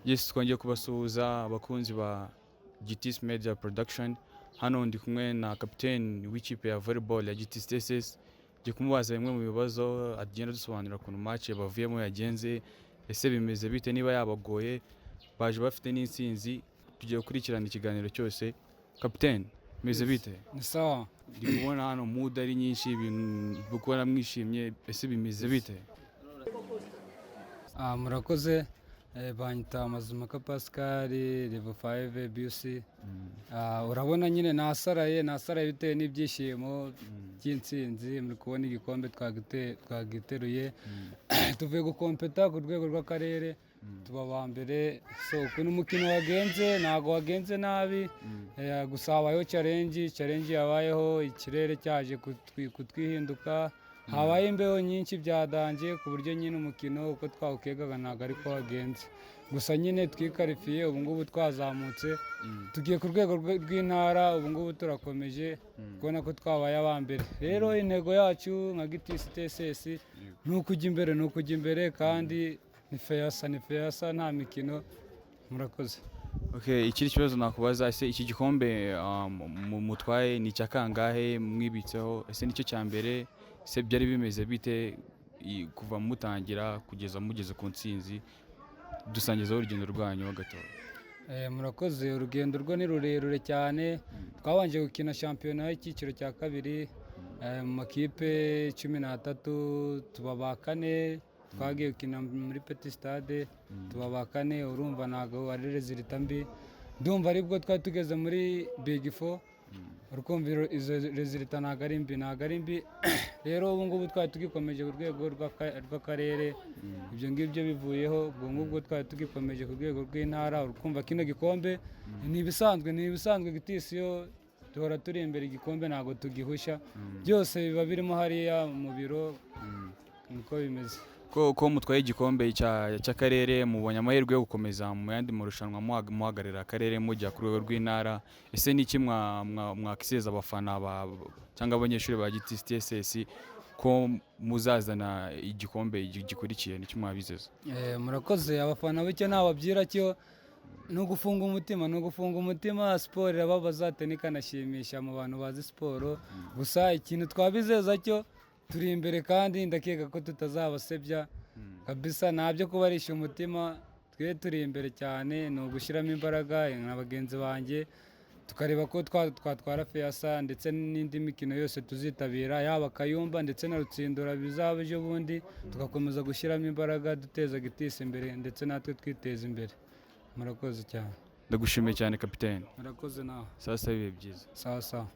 Yes, twongeye kubasuhuza abakunzi ba GTS Media Production. Hano ndi kumwe na kapiteni w'ikipe ya volleyball ya GTS TSS. Ngiye kumubaza bimwe mu bibazo agenda dusobanurira ukuntu match bavuyemo yagenze, ese bimeze bite niba yabagoye, baje bafite n'intsinzi. Tugiye gukurikirana ikiganiro cyose. Kapiteni, bimeze bite? Ni sawa. Ndi kubona hano mood ari nyinshi, ibintu bikora mwishimye, ese bimeze bite? Murakoze. Banyita Mazimaka Pascal, level 5 BUC. Urabona nyine nasaraye bitewe n'ibyishimo by'intsinzi. Muri kubona igikombe twagiteruye, tuvuye gukompeta ku rwego rw'akarere, tuba ba mbere. So ukuntu umukino wagenze ntago wagenze nabi, gusa habayeho challenge yabayeho, ikirere cyaje kutwihinduka, habaye imbeho nyinshi byadanje ku buryo nyine umukino uko twawukegaga ntabwo ariko wagenze. Gusa nyine twikarifiye, ubu ngubu twazamutse tugiye ku rwego rw'intara, ubu ngubu turakomeje kubona ko twabaye aba mbere. Rero intego yacu nka GTS TSS ni ukujya imbere kandi ni feyasa nta mikino. Murakoze. Okay, ikindi kibazo nakubaza, ese iki gikombe mutwaye ni cyakangahe mwibitseho? Ese nicyo cya mbere? Ese byari bimeze bite kuva mutangira kugeza mugeze ku ntsinzi? Dusangizaho urugendo rwanyu gato. Murakoze. Urugendo rwo ni rurerure cyane. Twabanje gukina shampiyona y'icyiciro cya kabiri mu makipe 13, tuba ba kane. Twagiye gukina muri Petit Stade, tuba ba kane. Urumva ntago ari resulta mbi, ndumva aribwo twari tugeze muri Big 4. Urukumviro izo resulta ntago ari mbi. Rero ubu ngubu twari tugikomeje ku rwego rw'akarere, ibyo ngibyo bivuyeho, ubwo ngubwo twari tugikomeje ku rwego rw'intara. Urukumva kino gikombe ni ibisanzwe GTS yo duhora turi imbere, igikombe ntago tugihusha, byose biba birimo hariya mu biro, niko bimeze. Ko mutwaye igikombe cy'akarere, mubonye amahirwe yo gukomeza mu yandi marushanwa muhagararira akarere mujya ku rwego rw'intara. Ese ni iki mwakiseza abafana cyangwa abanyeshuri ba GTS TSS ko muzazana igikombe gikurikiye? Ni iki mwabizeza? Murakoze. Abafana b'icyo nababwira cyo ni ugufunga umutima. Siporo irababaza, ikanashimisha mu bantu bazi siporo. Gusa ikintu twabizeza cyo turi imbere kandi ndakeka ko tutazabasebya kabisa. Ntabyo kubarisha umutima, twe turi imbere cyane, ni ugushyiramo imbaraga nka bagenzi banjye, tukareba ko twatwara feyasa ndetse n'indi mikino yose tuzitabira, yaba Kayumba ndetse na Rutsindura bizaba ejo bundi, tugakomeza gushyiramo imbaraga duteza GTS imbere ndetse natwe twiteza imbere. Murakoze cyane. Ndagushimiye cyane kapiteni. Murakoze nawe. Sasa bibe byiza. Sawa.